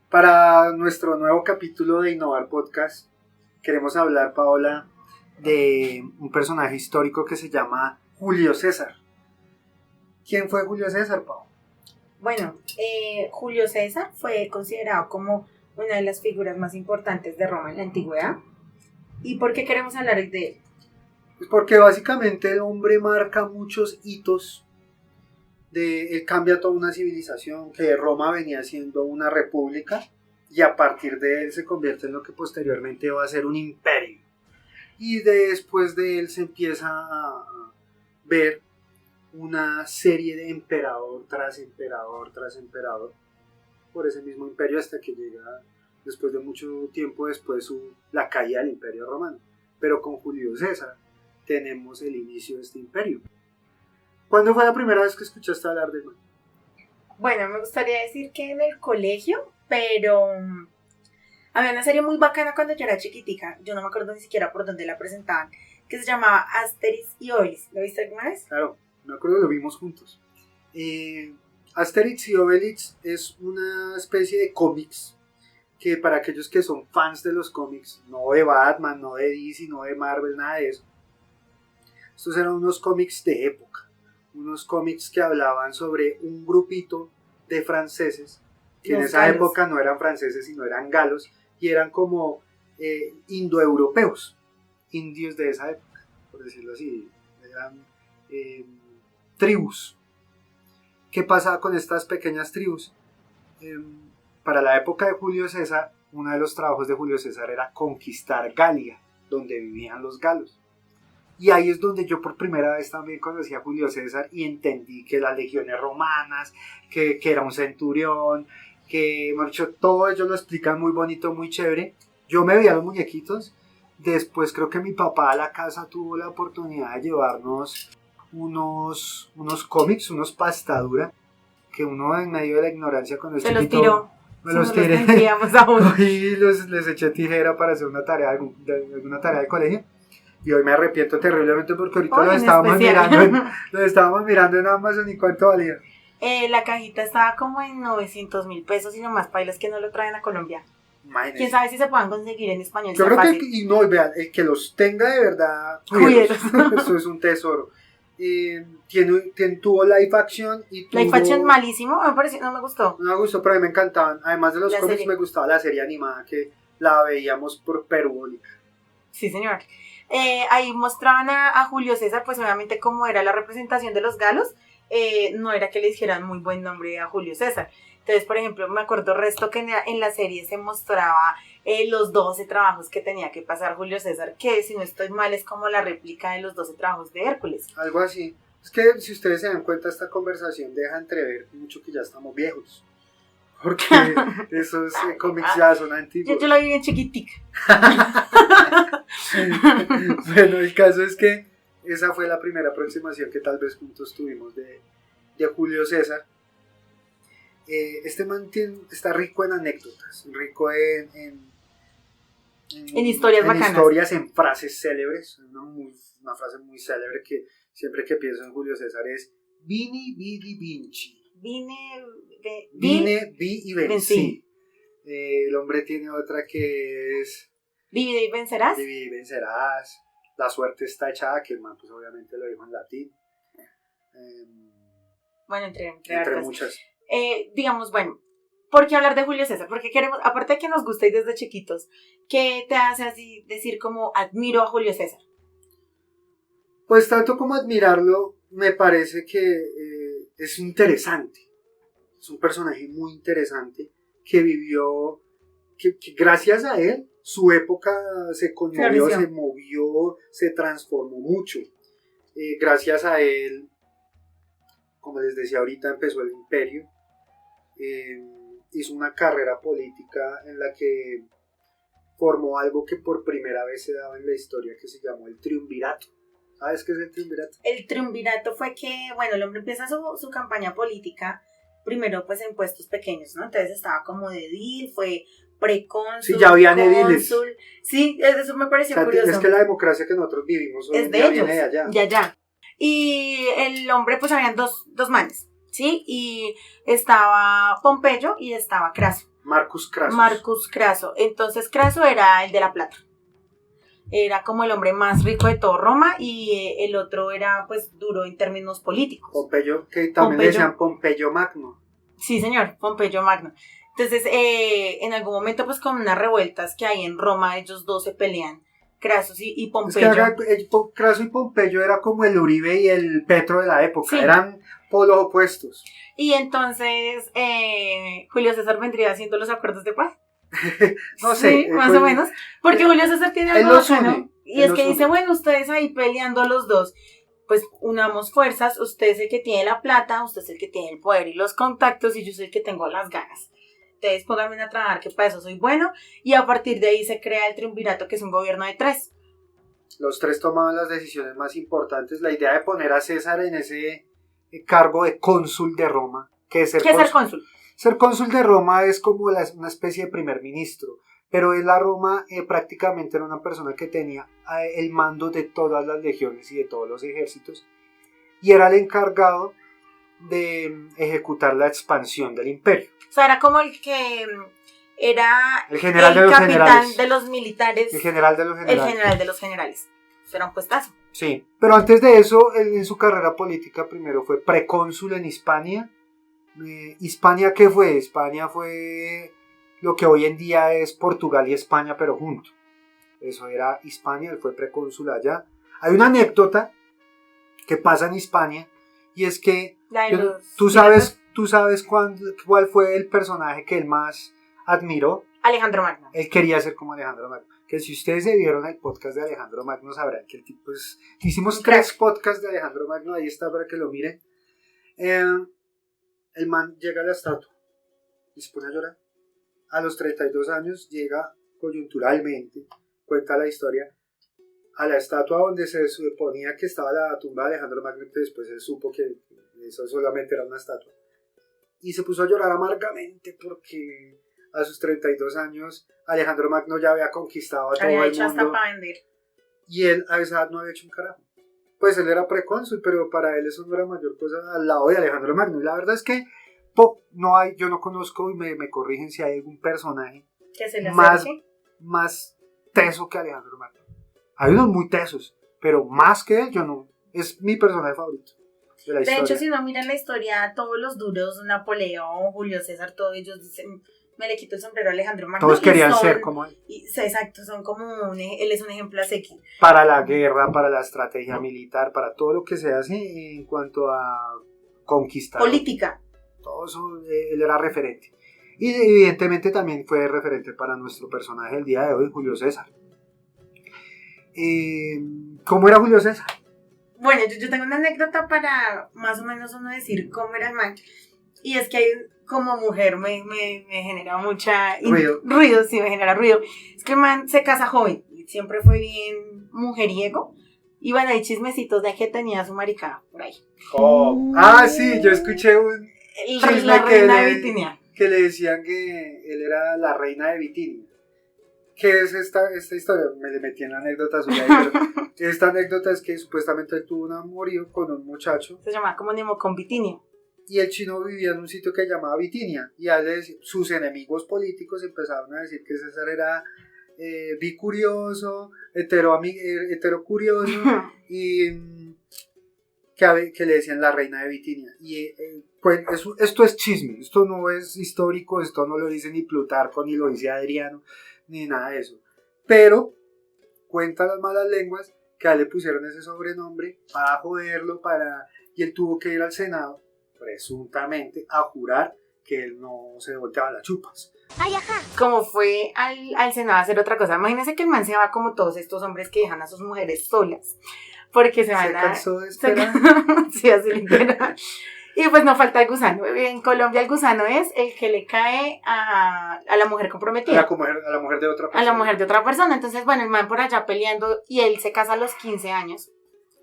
Para nuestro nuevo capítulo de Innovar Podcast, queremos hablar, Paola, de un personaje histórico que se llama Julio César. ¿Quién fue Julio César, Paola? Bueno, Julio César fue considerado como una de las figuras más importantes de Roma en la antigüedad. ¿Y por qué queremos hablar de él? Pues porque básicamente el hombre marca muchos hitos. Él cambia toda una civilización, que Roma venía siendo una república, y a partir de él se convierte en lo que posteriormente va a ser un imperio. Y después de él se empieza a ver una serie de emperador tras emperador tras emperador por ese mismo imperio, hasta que llega, después de mucho tiempo después, la caída del imperio romano. Pero con Julio César tenemos el inicio de este imperio. ¿Cuándo fue la primera vez que escuchaste hablar de él? Bueno, me gustaría decir que en el colegio, pero había una serie muy bacana cuando yo era chiquitica, yo no me acuerdo ni siquiera por dónde la presentaban, que se llamaba Asterix y Obelix. ¿Lo viste alguna vez? Claro, me acuerdo que lo vimos juntos. Asterix y Obelix es una especie de cómics que, para aquellos que son fans de los cómics, no de Batman, no de DC, no de Marvel, nada de eso, estos eran unos cómics de época. Unos cómics que hablaban sobre un grupito de franceses, que en esa época no eran franceses, sino eran galos, y eran como indoeuropeos, indios de esa época, por decirlo así, eran tribus. ¿Qué pasaba con estas pequeñas tribus? Para la época de Julio César, uno de los trabajos de Julio César era conquistar Galia, donde vivían los galos. Y ahí es donde yo por primera vez también conocí a Julio César y entendí que las legiones romanas, que era un centurión, que, dicho, todo ello lo explican muy bonito, muy chévere. Yo me veía los muñequitos. Después creo que mi papá a la casa tuvo la oportunidad de llevarnos unos cómics, unos pastadura, que uno en medio de la ignorancia cuando se los tiró. Me los tiré. Y les eché tijera para hacer una tarea alguna tarea de colegio. Y hoy me arrepiento terriblemente porque ahorita los estábamos mirando en Amazon. ¿Y cuánto valía? La cajita estaba como en 900,000 pesos y nomás pailas que no lo traen a Colombia. Imagínense. ¿Quién sabe si se puedan conseguir en español? Yo creo que, y no, vean, el que los tenga de verdad, cuídelos. Eso es un tesoro. Tuvo live action y tuvo... Live action malísimo, me pareció, no me gustó. No me gustó, pero a mí me encantaban. Además de los cómics, serie. Me gustaba la serie animada, que la veíamos por Perubólica. Sí, señor. Ahí mostraban a Julio César, pues obviamente como era la representación de los galos, no era que le dijeran muy buen nombre a Julio César. Entonces, por ejemplo, me acuerdo resto que en la serie se mostraba los 12 trabajos que tenía que pasar Julio César, que si no estoy mal es como la réplica de los 12 trabajos de Hércules. Algo así. Es que si ustedes se dan cuenta, esta conversación deja entrever mucho que ya estamos viejos. Porque esos cómics ya son antiguos. Yo la vi bien chiquitica. Bueno, el caso es que esa fue la primera aproximación que tal vez juntos tuvimos de Julio César. Este man está rico en anécdotas, rico en historias bacanas. Historias, en frases célebres. Una frase muy célebre que siempre que pienso en Julio César es Vini, Vidi, Vinci. Vine, vi y vencí. El hombre tiene otra que es Divide y vencerás. Divide y vencerás. La suerte está echada, que el man pues obviamente lo dijo en latín. Bueno, entre muchas. Digamos, bueno, ¿por qué hablar de Julio César? Porque queremos, aparte de que nos gusta y desde chiquitos, ¿qué te hace así decir como admiro a Julio César? Pues tanto como admirarlo, me parece que es interesante. Es un personaje muy interesante que vivió, que gracias a él, su época se conmovió, se movió, se transformó mucho. Gracias a él, como les decía ahorita, empezó el imperio. Hizo una carrera política en la que formó algo que por primera vez se daba en la historia, que se llamó el triunvirato. ¿Sabes qué es el triunvirato? El triunvirato fue que, bueno, el hombre empieza su campaña política primero pues en puestos pequeños, ¿no? Entonces estaba como de edil, fue precónsul, sí, ya habían ediles. Sí, eso me pareció curioso. Es que la democracia que nosotros vivimos es de ya ellos, viene de allá. De allá. Y el hombre, pues habían dos manes, ¿sí? Y estaba Pompeyo y estaba Craso. Marcus Crassus. Marcus Craso. Entonces Craso era el de la plata. Era como el hombre más rico de todo Roma y el otro era pues duro en términos políticos. Pompeyo, que también le decían Pompeyo Magno. Sí, señor, Pompeyo Magno. Entonces, en algún momento pues con unas revueltas que hay en Roma, ellos dos se pelean, Craso y Pompeyo. Es que Craso y Pompeyo era como el Uribe y el Petro de la época, sí. Eran polos opuestos. Y entonces, Julio César vendría haciendo los acuerdos de paz. No sé. Sí, más o menos. Porque Julio César tiene algo bacano. Y es que dice, une. bueno, ustedes ahí peleando los dos, pues unamos fuerzas, usted es el que tiene la plata, usted es el que tiene el poder y los contactos y yo soy el que tengo las ganas. Entonces pónganme a trabajar que para eso soy bueno y a partir de ahí se crea el triunvirato que es un gobierno de 3. Los 3 tomaban las decisiones más importantes. La idea de poner a César en ese cargo de cónsul de Roma. ¿Qué es ser cónsul? Ser cónsul de Roma es como una especie de primer ministro, pero en la Roma prácticamente era una persona que tenía el mando de todas las legiones y de todos los ejércitos y era el encargado de ejecutar la expansión del imperio. O sea, era como el que era el general de los capitán generales. De los militares. El general de los generales. El general de los generales. Eso era un puestazo. Sí, pero antes de eso, él en su carrera política primero fue precónsul en Hispania. ¿Hispania qué fue? Hispania fue lo que hoy en día es Portugal y España, pero junto. Eso era Hispania, él fue precónsul allá. Hay una anécdota que pasa en Hispania y es que tú sabes cuál fue el personaje que él más admiró. Alejandro Magno. Él quería ser como Alejandro Magno. Que si ustedes se vieron el podcast de Alejandro Magno sabrán que el tipo es... Hicimos 3 podcasts de Alejandro Magno, ahí está para que lo miren. El man llega a la estatua y se pone a llorar. A los 32 años llega coyunturalmente, cuenta la historia, a la estatua donde se suponía que estaba la tumba de Alejandro Magno, y después él supo que eso solamente era una estatua. Y se puso a llorar amargamente porque a sus 32 años Alejandro Magno ya había conquistado a todo el mundo. Hasta para vender. Y él a esa edad no había hecho un carajo. Pues él era precónsul, pero para él eso no era mayor cosa al lado de Alejandro Magno. Y la verdad es que yo no conozco y me corrigen si hay algún personaje que se le más teso que Alejandro Magno. Hay unos muy tesos, pero más que él, yo no. Es mi personaje favorito de la historia. De hecho, si no miran la historia, todos los duros, Napoleón, Julio César, todos ellos dicen, me le quito el sombrero a Alejandro Magno. Todos querían ser como él. Exacto, son como él es un ejemplo a seguir. Para la guerra, para la estrategia militar, para todo lo que se hace en cuanto a conquistar. Política. Todo eso, él era referente. Y evidentemente también fue referente para nuestro personaje del día de hoy, Julio César. ¿Cómo era Julio César? Bueno, yo tengo una anécdota para más o menos uno decir cómo era el man. Y es que como mujer me genera mucha ruido, sí, me genera ruido. Es que el man se casa joven, siempre fue bien mujeriego. Y bueno, hay chismecitos de que tenía su maricada por ahí. Oh. Sí, yo escuché un chisme la reina de Bitinia. Que le decían que él era la reina de Bitinia. ¿Qué es esta historia? Me le metí en la anécdota suya ahí, pero esta anécdota es que supuestamente él tuvo un amorío con un muchacho. Se llamaba como Nemo con Bitinia. Y el chino vivía en un sitio que llamaba Bitinia. Y a él, sus enemigos políticos empezaron a decir que César era bicurioso, heterocurioso, y que le decían la reina de Bitinia. Y pues esto es chisme, esto no es histórico, esto no lo dice ni Plutarco, ni lo dice Adriano, ni nada de eso. Pero cuentan las malas lenguas que a él le pusieron ese sobrenombre para joderlo, y él tuvo que ir al Senado presuntamente a jurar que él no se volteaba las chupas. Ay, ajá. Como fue al Senado a hacer otra cosa. Imagínense que el man se va como todos estos hombres que dejan a sus mujeres solas. Porque se van se cansó de esperar. Sí, así literal. Y pues no falta el gusano. En Colombia el gusano es el que le cae a la mujer comprometida. A la mujer de otra persona. A la mujer de otra persona. Entonces, bueno, el man por allá peleando y él se casa a los 15 años.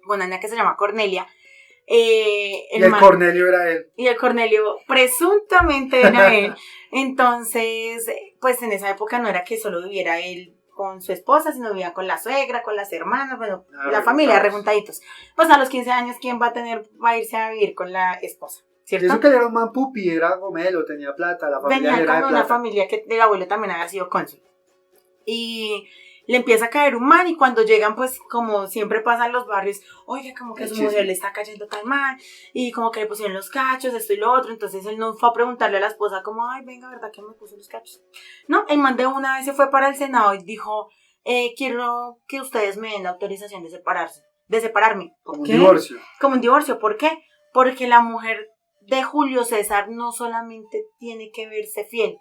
Con una niña que se llama Cornelia. Cornelio era él. Y el Cornelio presuntamente era él. Entonces, pues en esa época no era que solo viviera él con su esposa, sino vivía con la suegra, con las hermanas, bueno, la familia, rejuntaditos. Pues a los 15 años, ¿quién va a irse a vivir con la esposa? Y ¿cierto? eso que él era un man pupi, era gomelo, tenía plata, la familia Venía era de como una plata. familia que el abuelo también había sido cónsul. Y le empieza a caer un man y cuando llegan, pues como siempre pasa en los barrios, oiga, como que El su chisme. mujer le está cayendo tan mal y como que le pusieron los cachos, esto y lo otro. Entonces él no fue a preguntarle a la esposa como, ay, venga, ¿verdad que me puso los cachos? No, el man de una vez se fue para el Senado y dijo, quiero que ustedes me den la autorización de separarme. ¿Por Como un qué? divorcio. Como un divorcio. ¿Por qué? Porque la mujer de Julio César no solamente tiene que verse fiel,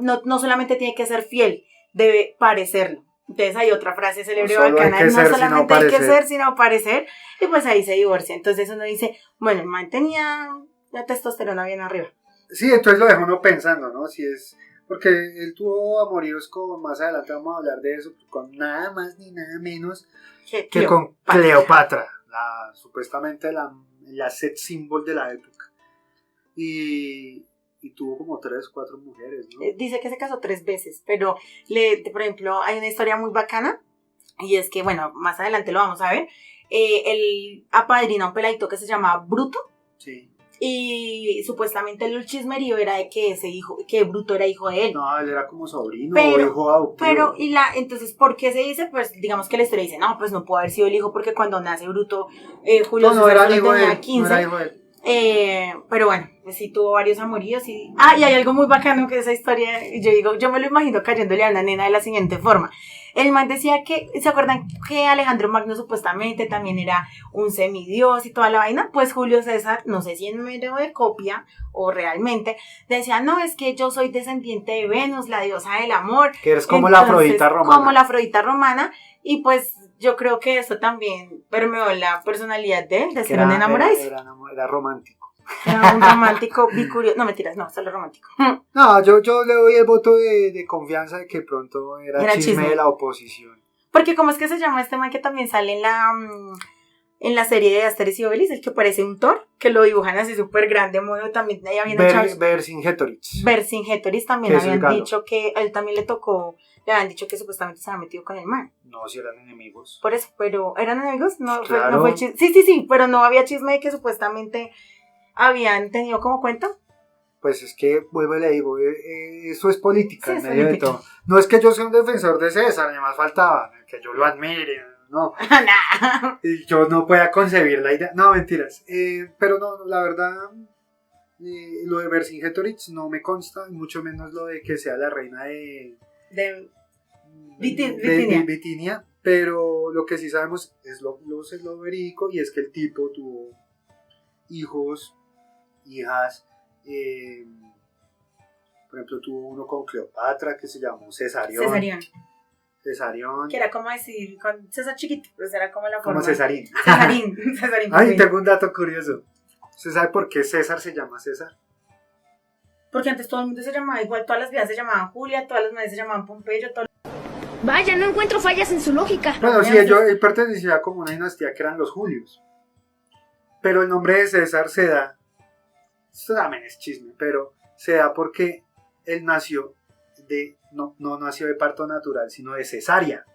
no solamente tiene que ser fiel, debe parecerlo. Entonces hay otra frase célebre No solo hay bacana, que no ser, sino solamente hay que parecer. ser, sino parecer, y pues ahí se divorcia. Entonces uno dice, bueno, el man tenía la testosterona bien arriba. Sí, entonces lo dejó uno pensando, ¿no? Si es... Porque él tuvo amoríos con... Más adelante vamos a hablar de eso, con nada más ni nada menos que con Cleopatra, supuestamente la sex symbol de la época. Y tuvo como 3, 4 mujeres, ¿no? Dice que se casó 3 veces, pero por ejemplo, hay una historia muy bacana, y es que, bueno, más adelante lo vamos a ver, él apadrinó a un peladito que se llamaba Bruto, Sí. y supuestamente el chismerío era de que que Bruto era hijo de él. No, él era como sobrino Pero- o hijo adoptivo. Pero, entonces, ¿por qué se dice? Pues, digamos que la historia dice, no, pues no puede haber sido el hijo porque cuando nace Bruto, Julio No, no César era solo hijo de tenía él. 15. No era hijo de él. Pero bueno, pues sí tuvo varios amoríos y hay algo muy bacano que esa historia, y yo digo, yo me lo imagino cayéndole a una nena de la siguiente forma. El man decía que, ¿se acuerdan que Alejandro Magno supuestamente también era un semidios y toda la vaina? Pues Julio César, no sé si en medio de copia o realmente, decía, no, es que yo soy descendiente de Venus, la diosa del amor. Que eres como la Afrodita romana. Como la Afrodita romana, y pues yo creo que eso también permeó la personalidad de él, de ser un enamoradizo. Era romántico. Era un romántico bicurioso. No, mentiras, no, solo romántico. No, yo le doy el voto de confianza de que pronto era chisme de la oposición. Porque ¿cómo es que se llama este man que también sale en la serie de Asterix y Obelix? El que parece un Thor, que lo dibujan así súper grande, modo también ahí habían echado... Vercingetorix. Vercingetorix también habían dicho que a él también le habían dicho que supuestamente se había metido con el man. No, si eran enemigos. Por eso, pero ¿eran enemigos? No, Claro. No fue chisme. Sí, pero no había chisme de que supuestamente habían tenido como cuento. Pues es que, vuelvo y le digo, eso es política, Sí, en es medio política. de todo. No es que yo sea un defensor de César, ni más faltaba, que yo lo admire, no. Nah. Y yo no pueda concebir la idea. No, mentiras. Pero no, la verdad, lo de Vercingetorix no me consta, y mucho menos lo de que sea la reina de Bitinia. Pero lo que sí sabemos es lo verídico, y es que el tipo tuvo hijos, hijas. Por ejemplo, tuvo uno con Cleopatra que se llamó Cesarión. Que era como decir, con César chiquito, pues era como la forma. Como Cesarín. Cesarín. Ay, tengo un dato curioso. ¿Se sabe por qué César se llama César? Porque antes todo el mundo se llamaba igual, todas las vidas se llamaban Julia, todas las madres se llamaban Pompeyo, Vaya, no encuentro fallas en su lógica. Bueno, sí, él pertenecía como una dinastía que eran los Julios. Pero el nombre de César se da, esto también es chisme, pero se da porque él nació no nació de parto natural, sino de cesárea.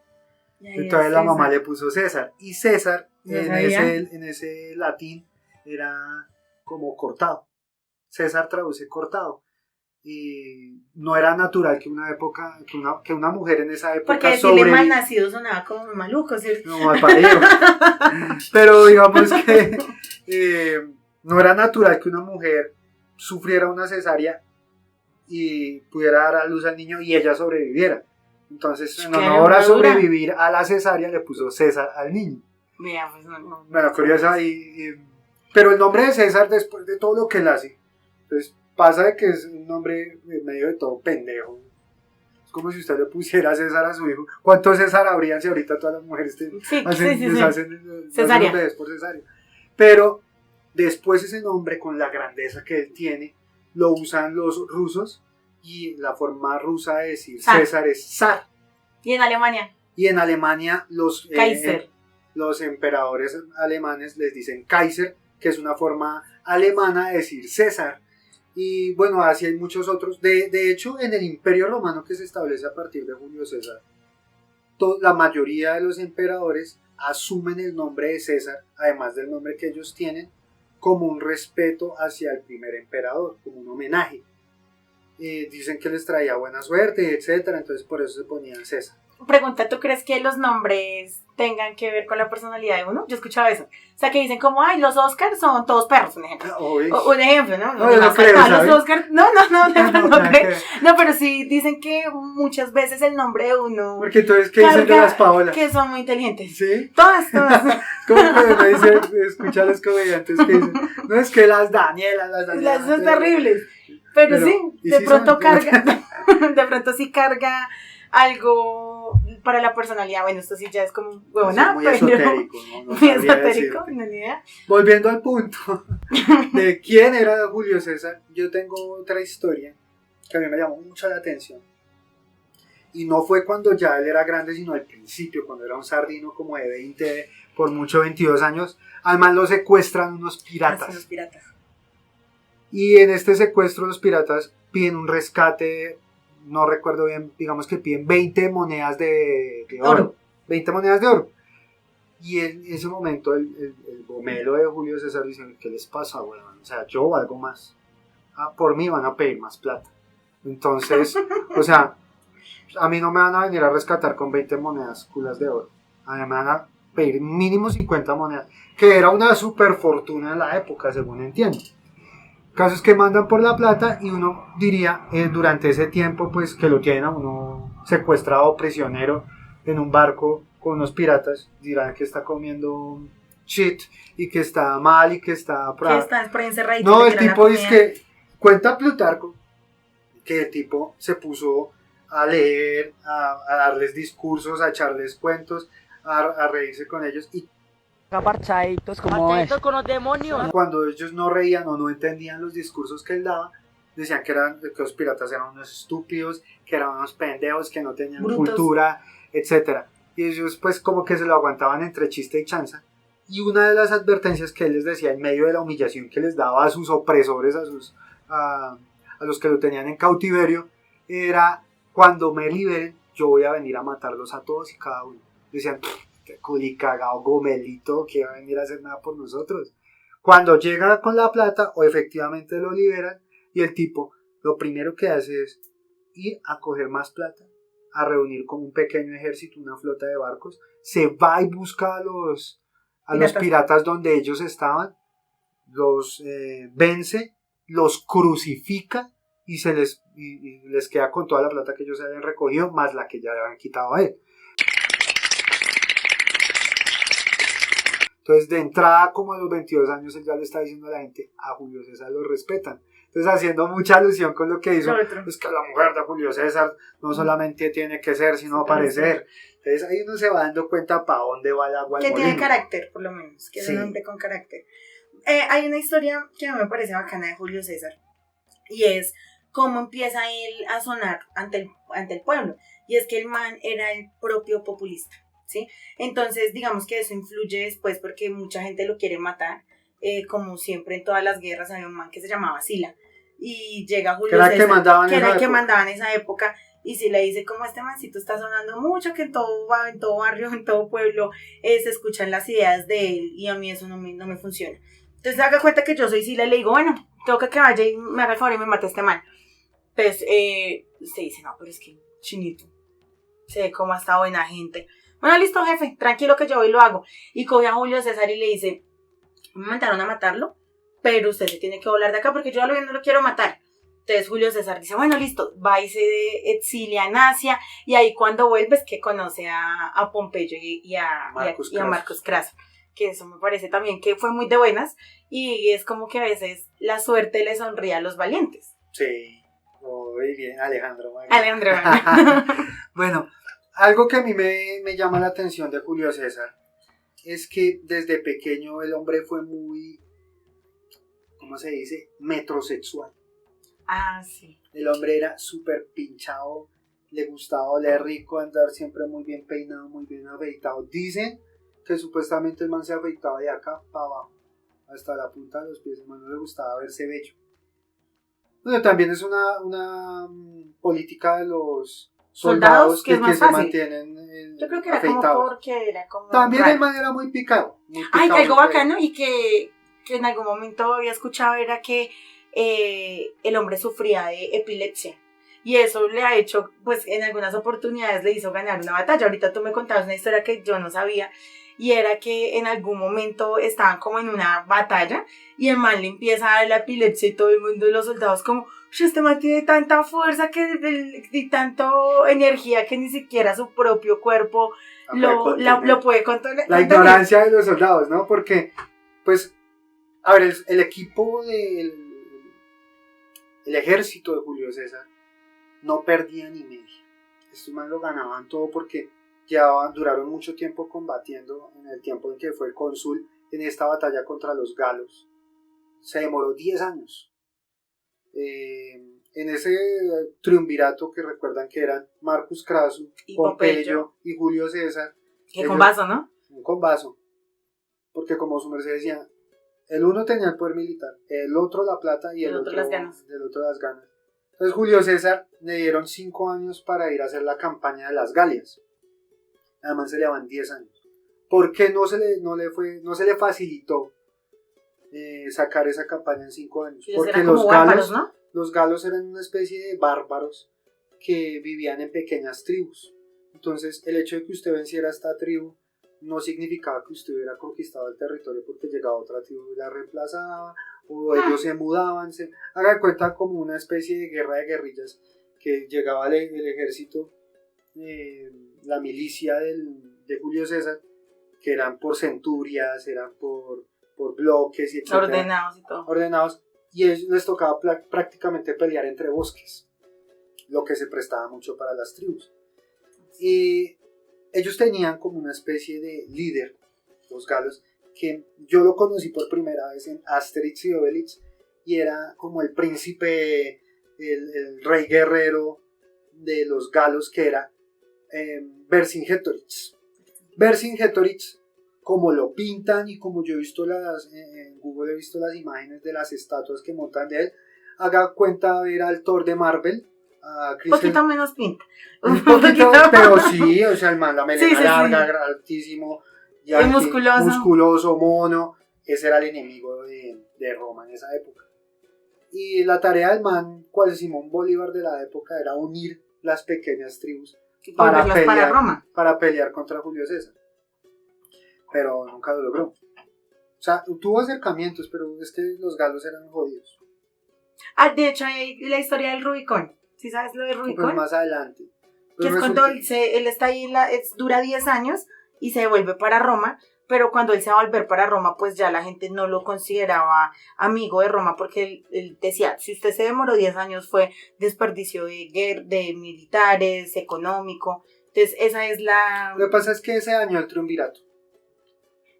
Entonces la mamá le puso César. Y César, en ese latín, era como cortado. César traduce cortado. Y no era natural que una mujer en esa época porque decirle mal nacido sonaba como muy maluco, ¿cierto? No, mal parido. Pero digamos que no era natural que una mujer sufriera una cesárea y pudiera dar a luz al niño y ella sobreviviera. Entonces, en honor a sobrevivir a la cesárea, le puso César al niño. Mira, pues no. Bueno, curioso. Pero el nombre de César, después de todo lo que él hace, pues pasa de que es un nombre en medio de todo pendejo. Es como si usted le pusiera César a su hijo. ¿Cuántos César habrían si ahorita todas las mujeres hacen cesárea? Bebés por cesárea? Pero después ese nombre, con la grandeza que él tiene, lo usan los rusos, y la forma rusa de decir César es zar. ¿Y en Alemania? Y en Alemania los emperadores alemanes les dicen Kaiser, que es una forma alemana de decir César. Y bueno, así hay muchos otros. De hecho, en el Imperio Romano, que se establece a partir de Julio César, la mayoría de los emperadores asumen el nombre de César, además del nombre que ellos tienen, como un respeto hacia el primer emperador, como un homenaje. Dicen que les traía buena suerte, etcétera, entonces por eso se ponían César. Pregunta, ¿tú crees que los nombres tengan que ver con la personalidad de uno? Yo he escuchado eso. O sea, que dicen como, ay, los Oscars son todos perros, un ejemplo. Un ejemplo, ¿no? No, yo no creo, ¿sabes? Los Oscars, no creo. No, pero sí dicen que muchas veces el nombre de uno... Porque entonces, ¿qué dicen de las Paolas? Que son muy inteligentes. ¿Sí? Todas. Como cuando uno dice, escucha a los comediantes que dicen, no es que las Danielas. Las son terribles. Pero sí, de pronto carga, de pronto sí carga algo para la personalidad. Bueno, esto sí ya es como huevona, muy pero esotérico, ¿no? muy esotérico, no ni idea. Volviendo al punto de quién era Julio César, yo tengo otra historia que a mí me llamó mucho la atención. Y no fue cuando ya él era grande, sino al principio, cuando era un sardino como de 20, por mucho 22 años. Además lo secuestran unos piratas. Los piratas. Y en este secuestro los piratas piden un rescate, no recuerdo bien, digamos que piden 20 monedas de oro. 20 monedas de oro. Y en ese momento el gomelo de Julio César dice, ¿qué les pasa, weón? O sea, yo valgo más. Por mí van a pedir más plata. Entonces, o sea, a mí no me van a venir a rescatar con 20 monedas culas de oro. A mí me van a pedir mínimo 50 monedas, que era una super fortuna en la época, según entiendo. Casos que mandan por la plata y uno diría, durante ese tiempo, pues que lo tienen a uno secuestrado, prisionero en un barco con unos piratas, dirán que está comiendo shit y que está mal y que está... Que está por ahí encerradito. No, el tipo dice que, cuenta Plutarco, que el tipo se puso a leer, a darles discursos, a echarles cuentos, a reírse con ellos y parchaditos como es. con los demonios. Cuando ellos no reían o no entendían los discursos que él daba, decían que los piratas eran unos estúpidos, que eran unos pendejos, que no tenían brutos, cultura, etc. Y ellos pues como que se lo aguantaban entre chiste y chanza. Y una de las advertencias que él les decía en medio de la humillación que les daba a sus opresores, a los que lo tenían en cautiverio, era: cuando me liberen, yo voy a venir a matarlos a todos y cada uno. Decían, culicagao gomelito, que va a venir a hacer nada por nosotros. Cuando llega con la plata, o efectivamente lo liberan, y el tipo lo primero que hace es ir a coger más plata, a reunir como un pequeño ejército, una flota de barcos, se va y busca a los piratas donde ellos estaban, los vence, los crucifica y les queda con toda la plata que ellos habían recogido, más la que ya le habían quitado a él. Entonces, de entrada, como a los 22 años, él ya le está diciendo a la gente, a Julio César lo respetan. Entonces, haciendo mucha alusión con lo que hizo, es que la mujer de Julio César no solamente tiene que ser, sino parecer. Entonces, ahí uno se va dando cuenta para dónde va el agua al molino. Que tiene carácter, por lo menos, que es un hombre con carácter. Hay una historia que a mí me parece bacana de Julio César, y es cómo empieza él a sonar ante el pueblo. Y es que el man era el propio populista. ¿Sí? Entonces digamos que eso influye después porque mucha gente lo quiere matar, como siempre en todas las guerras había un man que se llamaba Sila y llega Julio César, que era el que mandaba en esa época, y Sila dice como este mancito está sonando mucho, que en todo barrio, en todo pueblo se escuchan las ideas de él y a mí eso no me funciona. Entonces haga cuenta que yo soy Sila y le digo, bueno, tengo que vaya y me haga el favor y me mate a este man. Entonces se dice, no, pero es que chinito, se ve como hasta buena gente. Bueno, listo, jefe, tranquilo que yo voy y lo hago. Y coge a Julio César y le dice, me mandaron a matarlo, pero usted se tiene que volar de acá porque yo no lo quiero matar. Entonces Julio César dice, bueno, listo, va y se exilia en Asia, y ahí cuando vuelve es que conoce a Pompeyo y a Marcos Craso, que eso me parece también que fue muy de buenas, y es como que a veces la suerte le sonríe a los valientes. Sí, muy bien, Alejandro. Bueno, algo que a mí me llama la atención de Julio César es que desde pequeño el hombre fue muy, ¿cómo se dice? Metrosexual. Ah, sí. El hombre era súper pinchado, le gustaba oler rico, andar siempre muy bien peinado, muy bien afeitado. Dicen que supuestamente el man se afeitaba de acá para abajo, hasta la punta de los pies. El man no le gustaba verse bello. Bueno, también es una política de los soldados que es más fácil. Se mantienen yo creo que era afeitados. Como porque era como también raro. El man era muy picado. Ay, algo bacano y que que en algún momento había escuchado era que el hombre sufría de epilepsia. Y eso le ha hecho, pues en algunas oportunidades le hizo ganar una batalla. Ahorita tú me contabas una historia que yo no sabía, y era que en algún momento estaban como en una batalla y el man le empieza a dar la epilepsia y todo el mundo de los soldados como, este man tiene tanta fuerza y tanto energía que ni siquiera su propio cuerpo lo puede controlar. La ignorancia de los soldados, ¿no? Porque, pues, a ver, el equipo del el ejército de Julio César no perdía ni media. Estos man lo ganaban todo porque duraron mucho tiempo combatiendo. En el tiempo en que fue cónsul en esta batalla contra los galos, se demoró 10 años. En ese triunvirato que recuerdan que eran Marcus Craso, Pompeyo y Julio César. Que con vaso, ¿no? Con vaso. Porque como su merced decía, el uno tenía el poder militar, el otro la plata y el otro las ganas. El otro las ganas. Entonces Julio César le dieron 5 años para ir a hacer la campaña de las Galias. Además se le daban 10 años. ¿Por qué no se le facilitó sacar esa campaña en 5 años? Porque los galos, ¿no? Los galos eran una especie de bárbaros que vivían en pequeñas tribus. Entonces el hecho de que usted venciera a esta tribu no significaba que usted hubiera conquistado el territorio, porque llegaba otra tribu y la reemplazaba, o ellos se mudaban. Haga cuenta como una especie de guerra de guerrillas, que llegaba el ejército, la milicia de Julio César, que eran por centurias, eran por bloques, y etcétera, ordenados, y a ellos les tocaba prácticamente pelear entre bosques, lo que se prestaba mucho para las tribus. Y ellos tenían como una especie de líder, los galos, que yo lo conocí por primera vez en Asterix y Obelix, y era como el príncipe, el rey guerrero de los galos, que era Vercingetorix. Vercingetorix, como lo pintan y como yo he visto en Google he visto las imágenes de las estatuas que montan de él, haga cuenta ver al Thor de Marvel. Un poquito menos pinta. Un poquito, pero sí, o sea, el man, la melena larga, altísimo, musculoso, mono. Ese era el enemigo de Roma en esa época. Y la tarea del man, cual Simón Bolívar de la época, era unir las pequeñas tribus para pelear contra Julio César. Pero nunca lo logró. O sea, tuvo acercamientos, pero es que los galos eran jodidos. De hecho, hay la historia del Rubicón. ¿Sí sabes lo del Rubicón? Pues más adelante. Que es cuando él está ahí, dura 10 años y se vuelve para Roma, pero cuando él se va a volver para Roma, pues ya la gente no lo consideraba amigo de Roma, porque él decía, si usted se demoró 10 años fue desperdicio de militares, económico. Entonces esa es la... Lo que pasa es que se dañó el triunvirato.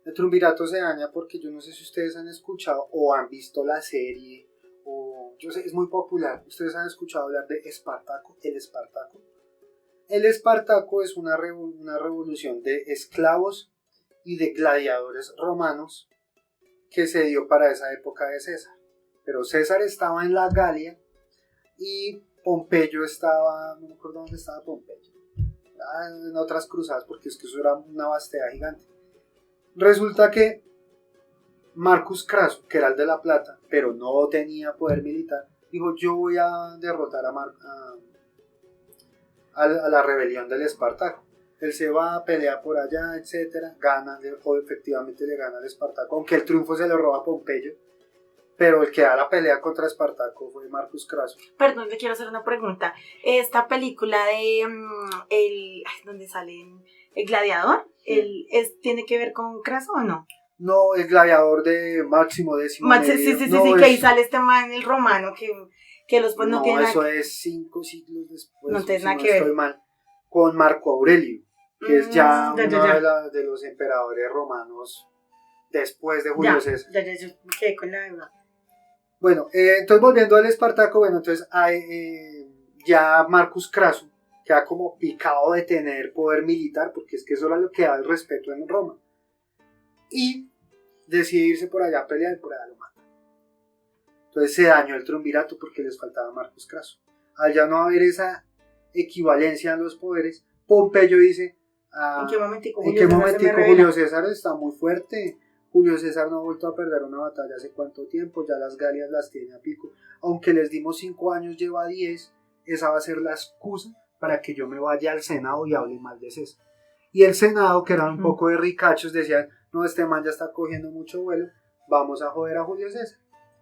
El triunvirato se daña porque yo no sé si ustedes han escuchado o han visto la serie, o yo sé, es muy popular. Ustedes han escuchado hablar de Espartaco, el Espartaco. El Espartaco es una revolución de esclavos y de gladiadores romanos que se dio para esa época de César. Pero César estaba en la Galia y Pompeyo estaba, no me acuerdo dónde estaba Pompeyo, en otras cruzadas, porque es que eso era una vastedad gigante. Resulta que Marcus Craso, que era el de la plata, pero no tenía poder militar, dijo, yo voy a derrotar a la rebelión del Espartaco. Él se va, pelea por allá, etcétera, gana, o efectivamente le gana al Espartaco, aunque el triunfo se lo roba a Pompeyo, pero el que da la pelea contra Espartaco fue Marcus Craso. Perdón, le quiero hacer una pregunta. Esta película de ¿dónde sale el gladiador? Sí. ¿Tiene que ver con Craso o no? No, el gladiador de Máximo Décimo. Sí, que ahí sale este man, el romano, que los pues no tiene nada. No, eso es 5 siglos después. No tiene nada que ver. Estoy mal. Con Marco Aurelio, que es ya uno de los emperadores romanos después de Julio César. Ya, yo me quedé con la duda. Bueno, entonces volviendo al Espartaco, entonces ya Marcus Craso queda como picado de tener poder militar, porque es que eso era lo que da el respeto en Roma. Y decide irse por allá a pelear y por allá lo mata. Entonces se dañó el triunvirato porque les faltaba Marcus Craso. Al ya no haber esa equivalencia en los poderes, Pompeyo dice, ¿en qué momentico Julio César está muy fuerte? Julio César no ha vuelto a perder una batalla hace cuánto tiempo, ya las Galias las tiene a pico. Aunque les dimos 5 años, lleva 10, esa va a ser la excusa para que yo me vaya al Senado y hable mal de César. Y el Senado, que eran un poco de ricachos, decían, no, este man ya está cogiendo mucho vuelo, vamos a joder a Julio César.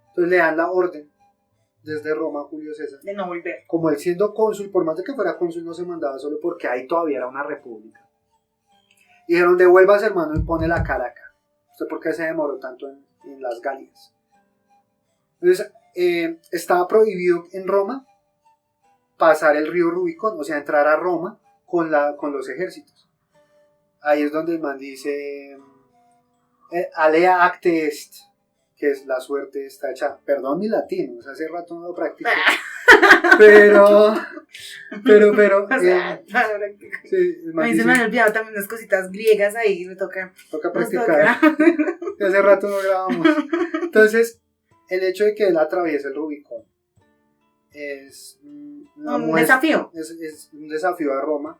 Entonces le dan la orden desde Roma a Julio César de no volver. Como él siendo cónsul, por más de que fuera cónsul, no se mandaba solo porque ahí todavía era una república. Y dijeron, devuélvase hermano y pone la cara acá. ¿Usted por qué se demoró tanto en las Galias? Entonces, estaba prohibido en Roma pasar el río Rubicón, o sea, entrar a Roma con los ejércitos. Ahí es donde el man dice, alea acte est, que es la suerte está hecha. Perdón mi latino, o sea, hace rato no lo practico. pero O sea, sí, a mí se me han olvidado también unas cositas griegas ahí, me toca practicar. Hace rato no grabamos. Entonces, el hecho de que él atraviese el Rubicón es un desafío. Es un desafío a Roma,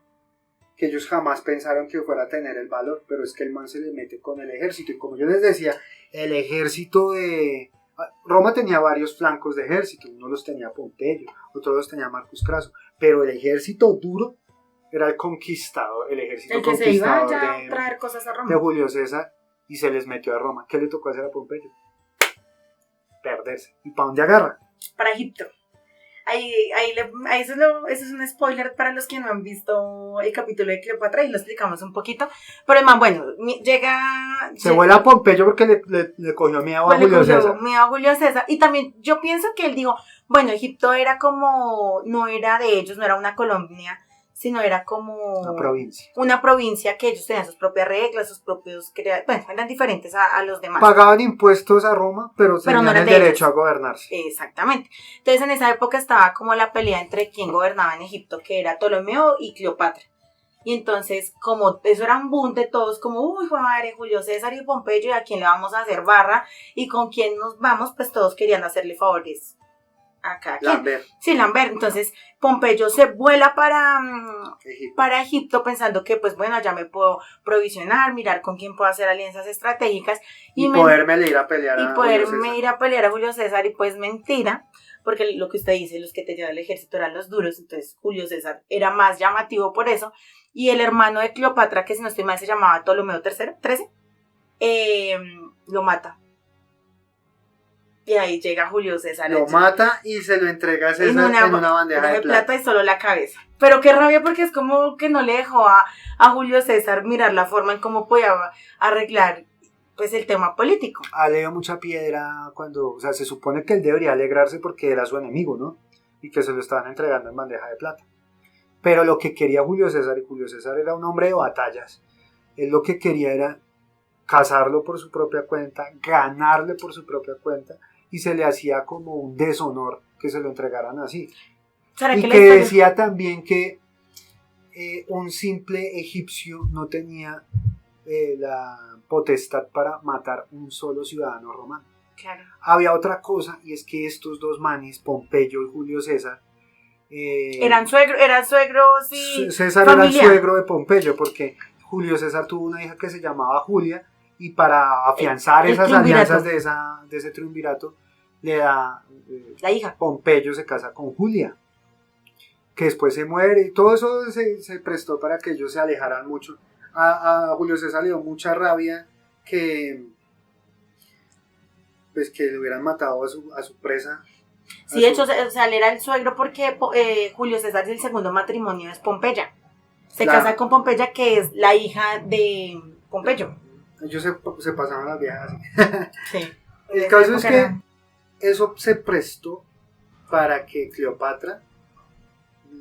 que ellos jamás pensaron que fuera a tener el valor, pero es que el man se le mete con el ejército. Y como yo les decía, el ejército de Roma tenía varios flancos de ejército. Uno los tenía Pompeyo, otros los tenía Marcus Craso, pero el ejército duro era el conquistador, el ejército el que se iba conquistador ya a traer cosas a Roma. de Julio César, y se les metió a Roma. ¿Qué le tocó hacer a Pompeyo? Perderse. ¿Y para dónde agarra? Para Egipto. Eso es un spoiler para los que no han visto el capítulo de Cleopatra y lo explicamos un poquito. Pero el man, bueno, Se vuela a Pompeyo porque le cogió miedo a Julio César. Miedo a Julio César. Y también yo pienso que él dijo, bueno, Egipto era como, no era de ellos, no era una colonia, sino era como una provincia que ellos tenían sus propias reglas, sus propios bueno, eran diferentes a los demás. Pagaban impuestos a Roma, pero tenían no el derecho a gobernarse. Exactamente. Entonces en esa época estaba como la pelea entre quién gobernaba en Egipto, que era Ptolomeo y Cleopatra. Y entonces, como eso era un boom de todos, como, uy, madre, Julio César y Pompeyo, ¿y a quién le vamos a hacer barra? ¿Y con quién nos vamos? Pues todos querían hacerle favores. Acá. Lambert. Sí, Lambert. Entonces, Pompeyo se vuela para Egipto pensando que, pues bueno, ya me puedo provisionar, mirar con quién puedo hacer alianzas estratégicas. Y poderme ir a pelear a Julio César. Y pues mentira, porque lo que usted dice, los que te llevan al ejército eran los duros, entonces Julio César era más llamativo por eso. Y el hermano de Cleopatra, que si no estoy mal se llamaba Ptolomeo XIII, lo mata. Y ahí llega Julio César. Lo mata y se lo entrega a César en una bandeja de plata. Y solo la cabeza. Pero qué rabia, porque es como que no le dejó a Julio César mirar la forma en cómo podía arreglar pues el tema político. Le dio mucha piedra cuando, o sea, se supone que él debería alegrarse porque era su enemigo, ¿no? Y que se lo estaban entregando en bandeja de plata. Pero lo que quería Julio César, y Julio César era un hombre de batallas, él lo que quería era cazarlo por su propia cuenta, ganarle por su propia cuenta, y se le hacía como un deshonor que se lo entregaran así. Y que decía también que un simple egipcio no tenía la potestad para matar un solo ciudadano romano. Claro. Había otra cosa, y es que estos dos manes, Pompeyo y Julio César, eran suegros y César familia. Era el suegro de Pompeyo, porque Julio César tuvo una hija que se llamaba Julia, y para afianzar esas alianzas de ese triunvirato, le da la hija. Pompeyo se casa con Julia, que después se muere, y todo eso se prestó para que ellos se alejaran mucho. A Julio César le dio mucha rabia que le hubieran matado a su presa. Sí, de hecho, o sea, él era el suegro porque Julio César, el segundo matrimonio es Pompeya. Se casa con Pompeya, que es la hija de Pompeyo. Ellos se pasaban las viejas así. Sí. El caso es que eso se prestó para que Cleopatra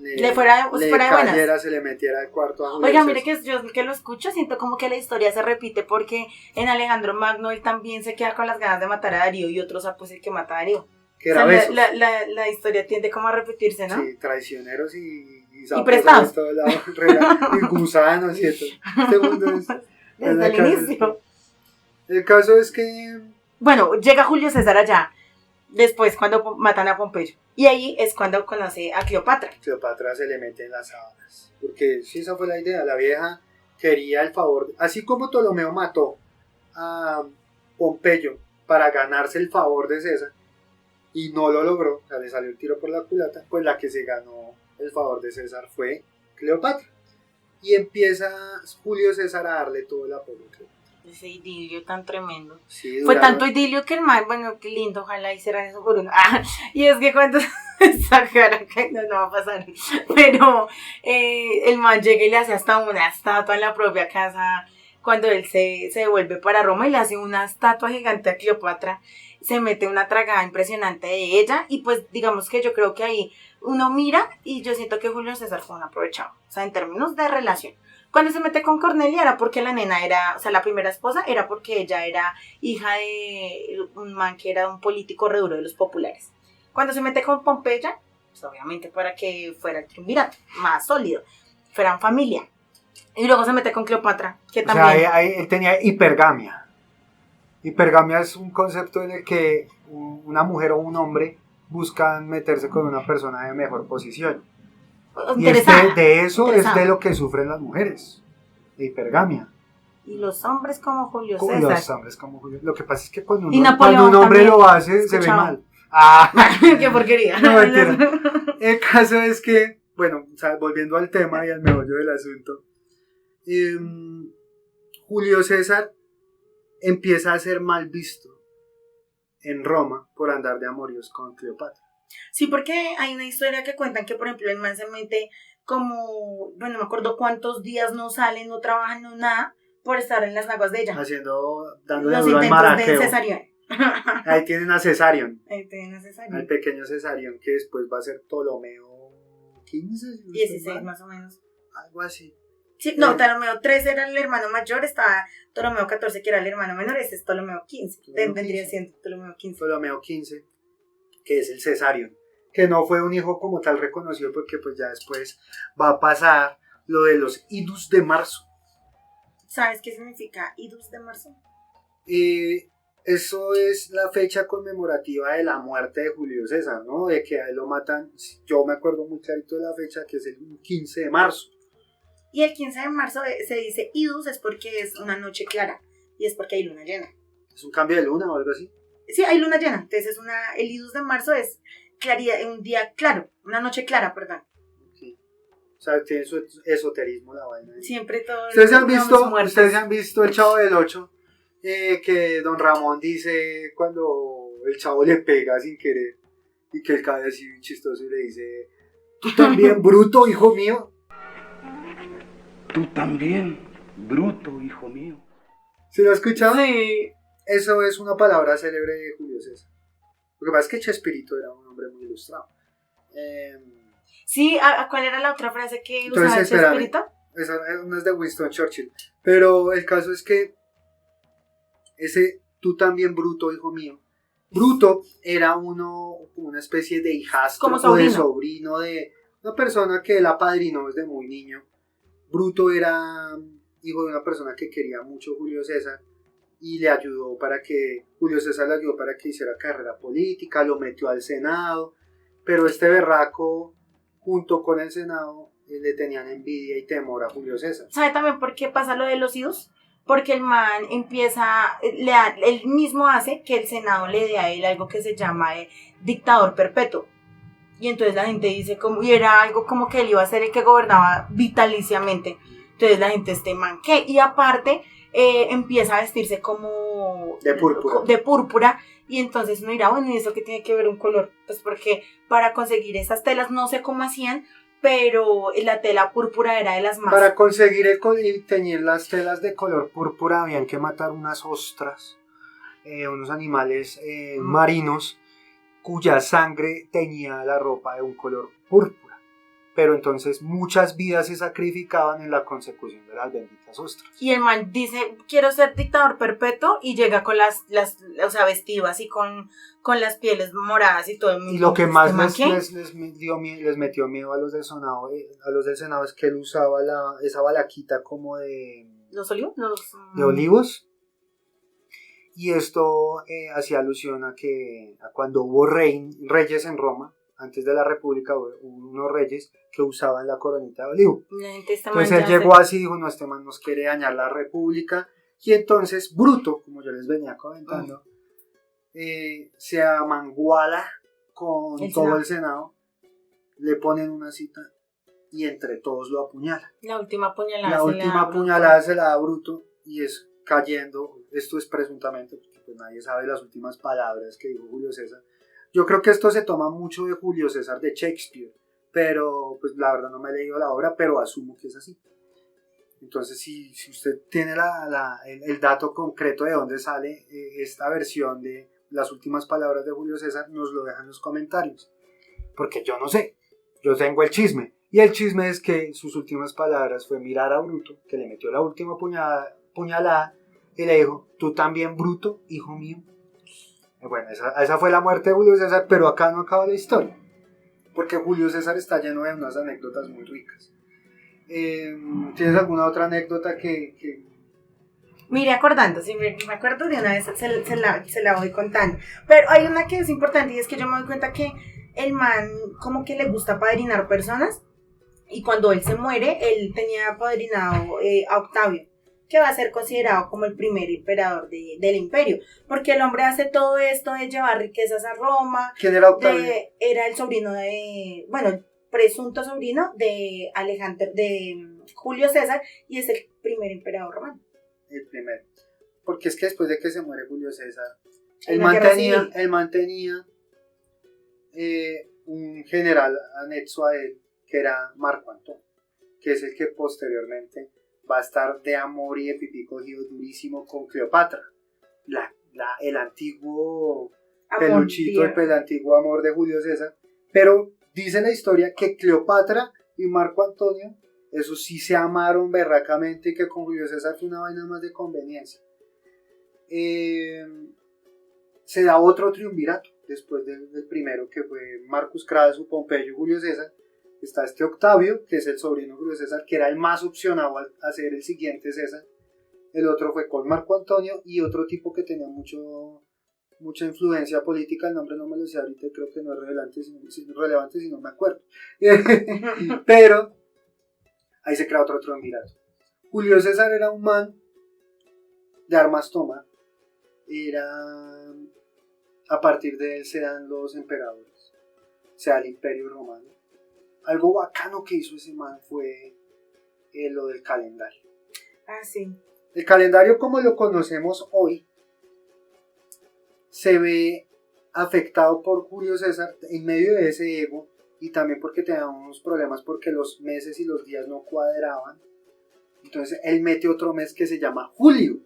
le fuera de buenas. Se le metiera al cuarto a Julio Oiga, César. mire que yo que lo escucho, siento como que la historia se repite, porque en Alejandro Magno él también se queda con las ganas de matar a Darío y otros pues el que mata a Darío. Que era Besos. La historia tiende como a repetirse, ¿no? Sí, traicioneros y prestados. Y gusanos y esto. Este mundo es desde el inicio. El caso es que... Bueno, llega Julio César allá, después cuando matan a Pompeyo, y ahí es cuando conoce a Cleopatra. Cleopatra se le mete en las sábanas, porque sí, esa fue la idea, la vieja quería el favor, así como Ptolomeo mató a Pompeyo para ganarse el favor de César y no lo logró, o sea, le salió el tiro por la culata, pues la que se ganó el favor de César fue Cleopatra. Y empieza Julio César a darle todo el apoyo a Cleopatra. Ese idilio tan tremendo. Sí, Fue tanto idilio que el man, bueno, qué lindo, ojalá hicieran eso por uno. Y es que cuando esa cara que no va a pasar, pero el man llega y le hace hasta una estatua en la propia casa cuando él se devuelve para Roma y le hace una estatua gigante a Cleopatra, se mete una tragada impresionante de ella y pues digamos que yo creo que ahí uno mira y yo siento que Julio César fue un aprovechado, o sea, en términos de relación. Cuando se mete con Cornelia era porque la nena era, o sea, la primera esposa era porque ella era hija de un man que era un político re duro de los populares. Cuando se mete con Pompeya, pues obviamente para que fuera el triunvirato más sólido, fueran familia. Y luego se mete con Cleopatra, que también... O sea, él tenía hipergamia. Hipergamia es un concepto en el que una mujer o un hombre buscan meterse con una persona de mejor posición. Y de eso es de lo que sufren las mujeres, de hipergamia. Y los hombres como Julio César. Los hombres como Julio. Lo que pasa es que cuando un hombre también lo hace, se ve mal. ¡Qué porquería! No, mentira. El caso es que, bueno, o sea, volviendo al tema y al meollo del asunto, Julio César empieza a ser mal visto en Roma por andar de amoríos con Cleopatra. Sí, porque hay una historia que cuentan que, por ejemplo, el man se mete como, bueno, no me acuerdo cuántos días no sale, no trabaja, no nada, por estar en las aguas de ella. Dándole los duro al intentos maraqueo. de Cesarión. Ahí tienen a Cesarión. Cesarión. Al pequeño Cesarión, que después va a ser Ptolomeo 15. 16 más o menos. Algo así. Sí, no, Ptolomeo 13 era el hermano mayor, estaba Ptolomeo 14 que era el hermano menor, ese es Ptolomeo 15. Vendría siendo Ptolomeo 15. Ptolomeo 15, que es el Cesarión, que no fue un hijo como tal reconocido porque pues ya después va a pasar lo de los idus de marzo. ¿Sabes qué significa idus de marzo? Eso es la fecha conmemorativa de la muerte de Julio César, ¿no? De que a él lo matan, yo me acuerdo muy clarito de la fecha, que es el 15 de marzo. Y el 15 de marzo se dice idus es porque es una noche clara y es porque hay luna llena. ¿Es un cambio de luna o algo así? Sí, hay luna llena, entonces el idus de marzo es claridad, un día claro, una noche clara, perdón. Okay. O sea, tiene su esoterismo la vaina. Siempre todo. ¿Ustedes han visto el Chavo del Ocho? Que Don Ramón dice cuando el chavo le pega sin querer y que él cae así chistoso y le dice: ¿tú también, bruto, hijo mío? Tú también, bruto, hijo mío. ¿Se lo has escuchado? Sí. Eso es una palabra célebre de Julio César. Lo que pasa es que Chespirito era un hombre muy ilustrado. Sí, ¿cuál era la otra frase que usaba Chespirito? Esa no es de Winston Churchill. Pero el caso es que ese tú también, bruto, hijo mío. Bruto era una especie de hijastro o de sobrino de una persona que él apadrinó desde muy niño. Bruto era hijo de una persona que quería mucho a Julio César y Julio César le ayudó para que hiciera carrera política, lo metió al Senado, pero este berraco, junto con el Senado, le tenían envidia y temor a Julio César. ¿Sabe también por qué pasa lo de los idus? Porque el man él mismo hace que el Senado le dé a él algo que se llama dictador perpetuo. Y entonces la gente dice, y era algo como que él iba a ser el que gobernaba vitaliciamente. Entonces la gente, man, ¿qué? Y aparte empieza a vestirse como de púrpura. Y entonces uno dirá, bueno, ¿y eso qué tiene que ver un color? Pues porque para conseguir esas telas, no sé cómo hacían, pero la tela púrpura era de las más... Para conseguir y teñir las telas de color púrpura habían que matar unas ostras, unos animales marinos, cuya sangre teñía la ropa de un color púrpura. Pero entonces muchas vidas se sacrificaban en la consecución de las benditas ostras. Y el man dice, quiero ser dictador perpetuo, y llega con o sea, vestido así con las pieles moradas y todo el mundo. Y lo que más les metió miedo a los del Senado es que él usaba esa balaquita como de... ¿Los olivos? De olivos. Y esto hacía alusión a cuando hubo reyes en Roma, antes de la República, hubo unos reyes que usaban la coronita de olivo. Entonces él llegó así y dijo, no, este man nos quiere dañar la República, Y entonces Bruto, como yo les venía comentando, se amanguala con todo el Senado, le ponen una cita y entre todos lo apuñalan. La última puñalada. La última puñalada se la da Bruto y es cayendo, esto es presuntamente, porque pues nadie sabe las últimas palabras que dijo Julio César. Yo creo que esto se toma mucho de Julio César de Shakespeare, pero pues la verdad no me he leído la obra, pero asumo que es así. Entonces si usted tiene el dato concreto de dónde sale esta versión de las últimas palabras de Julio César, nos lo deja en los comentarios, porque yo no sé, yo tengo el chisme, y el chisme es que sus últimas palabras fue mirar a Bruto, que le metió la última puñalada y le dijo, tú también, Bruto, hijo mío. Bueno, esa fue la muerte de Julio César, pero acá no acaba la historia, porque Julio César está lleno de unas anécdotas muy ricas. ¿Tienes alguna otra anécdota que... Mire, acordando, si me acuerdo de una vez, se la voy contando. Pero hay una que es importante y es que yo me doy cuenta que el man como que le gusta padrinar personas y cuando él se muere, él tenía padrinado a Octavio, que va a ser considerado como el primer emperador del imperio, porque el hombre hace todo esto de llevar riquezas a Roma. ¿Quién era Octavio? Era el sobrino el presunto sobrino de Julio César y es el primer emperador romano. El primero, porque es que después de que se muere Julio César, él mantenía un general anexo a él, que era Marco Antonio, que es el que posteriormente va a estar de amor y de pipí cogido durísimo con Cleopatra, el antiguo peluchito, el antiguo amor de Julio César. Pero dice la historia que Cleopatra y Marco Antonio, eso sí se amaron berracamente, y que con Julio César fue una vaina más de conveniencia. Se da otro triunvirato después del primero, que fue Marcus Crassus, Pompeyo y Julio César. Está este Octavio, que es el sobrino de Julio César, que era el más opcionado a ser el siguiente César. El otro fue con Marco Antonio y otro tipo que tenía mucha influencia política, el nombre no me lo sé ahorita, creo que no es relevante si no me acuerdo. Pero ahí se crea otro triunvirato. Julio César era un man de armas tomar. A partir de él se dan los emperadores, o sea, el imperio romano. Algo bacano que hizo ese man fue lo del calendario. Ah, sí. El calendario como lo conocemos hoy se ve afectado por Julio César en medio de ese ego, y también porque tenía unos problemas porque los meses y los días no cuadraban. Entonces él mete otro mes que se llama Julio,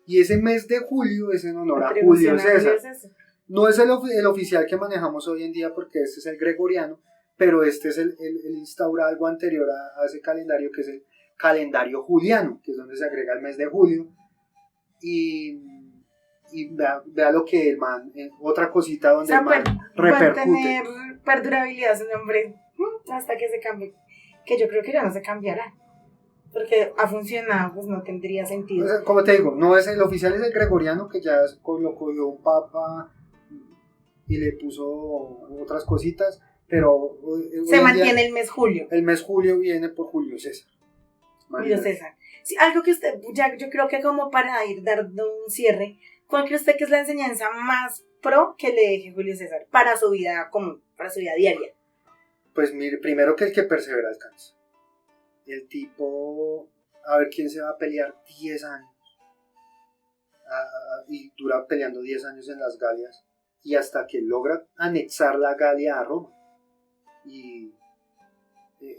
y ese mes de julio es en honor a Julio César. No es el oficial que manejamos hoy en día, porque este es el gregoriano, pero este es el instaura algo anterior a ese calendario, que es el calendario juliano, que es donde se agrega el mes de julio. Y vea lo que el man, otra cosita donde el man repercute. Va a tener perdurabilidad su nombre hasta que se cambie, que yo creo que ya no se cambiará, porque ha funcionado, pues no tendría sentido. O sea, como te digo, no es el oficial, es el gregoriano, que ya lo cogió un papa y le puso otras cositas, pero se mantiene el mes julio. El mes julio viene por Julio César. Julio César. Sí, algo que usted, yo creo que como para ir dando un cierre, ¿cuál cree usted que es la enseñanza más pro que le deje Julio César para su vida común, para su vida diaria? Pues mire, primero que el que persevera alcanza. El tipo, a ver quién se va a pelear 10 años. Y dura peleando 10 años en las Galias, y hasta que logra anexar la Galia a Roma. Y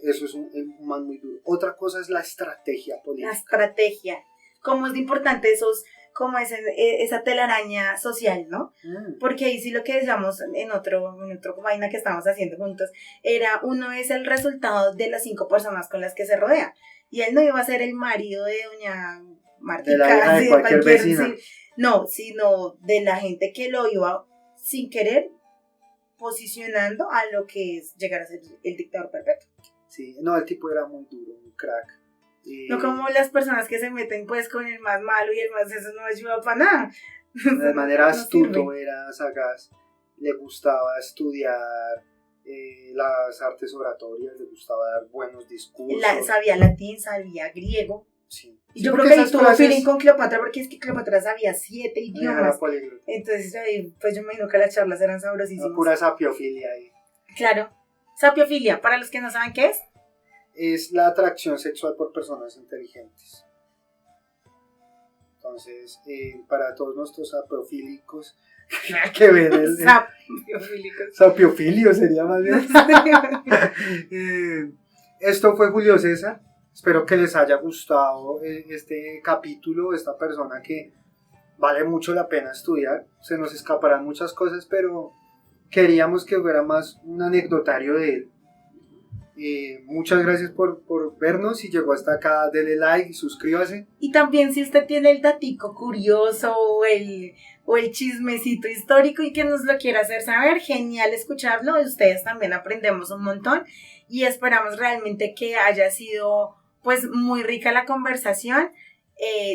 eso es un man muy duro. Otra cosa es la estrategia política. La estrategia. Cómo es de importante como esa telaraña social, ¿no? Porque ahí sí lo que decíamos en otro vaina que estábamos haciendo juntos, uno es el resultado de las 5 personas con las que se rodea. Y él no iba a ser el marido de doña Martica, de la hija de cualquier vecina. No, sino de la gente que lo iba sin querer posicionando a lo que es llegar a ser el dictador perpetuo. Sí, no, el tipo era muy duro, un crack. No como las personas que se meten pues con el más malo y el más, eso no ayuda para nada. De manera astuto, era sagaz, le gustaba estudiar las artes oratorias, le gustaba dar buenos discursos. Sabía latín, sabía griego, Sí. Y yo porque creo que ahí esas tuvo frases- feeling con Cleopatra, porque es que Cleopatra sabía 7 Era idiomas. políglota. Entonces ahí, pues yo me imagino que las charlas eran Una sabrosísimas. pura sapiofilia ahí. Claro. Sapiofilia, para los que no saben qué es. Es la atracción sexual por personas inteligentes. Entonces, para todos nuestros sapiofílicos, que ver el Sapiofílicos. sapiofilio sería más bien. Esto fue Julio César. Espero que les haya gustado este capítulo, esta persona que vale mucho la pena estudiar. Se nos escaparán muchas cosas, pero queríamos que fuera más un anecdotario de él. Muchas gracias por vernos. Si llegó hasta acá, dele like y suscríbase. Y también si usted tiene el datico curioso o el chismecito histórico y que nos lo quiera hacer saber, genial escucharlo. Ustedes también aprendemos un montón y esperamos realmente que haya sido pues muy rica la conversación.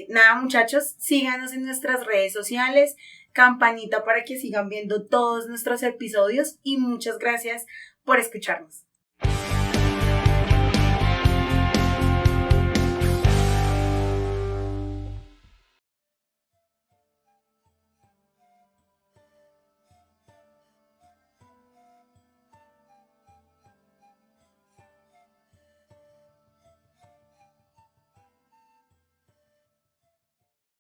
Nada, muchachos, síganos en nuestras redes sociales, campanita para que sigan viendo todos nuestros episodios y muchas gracias por escucharnos.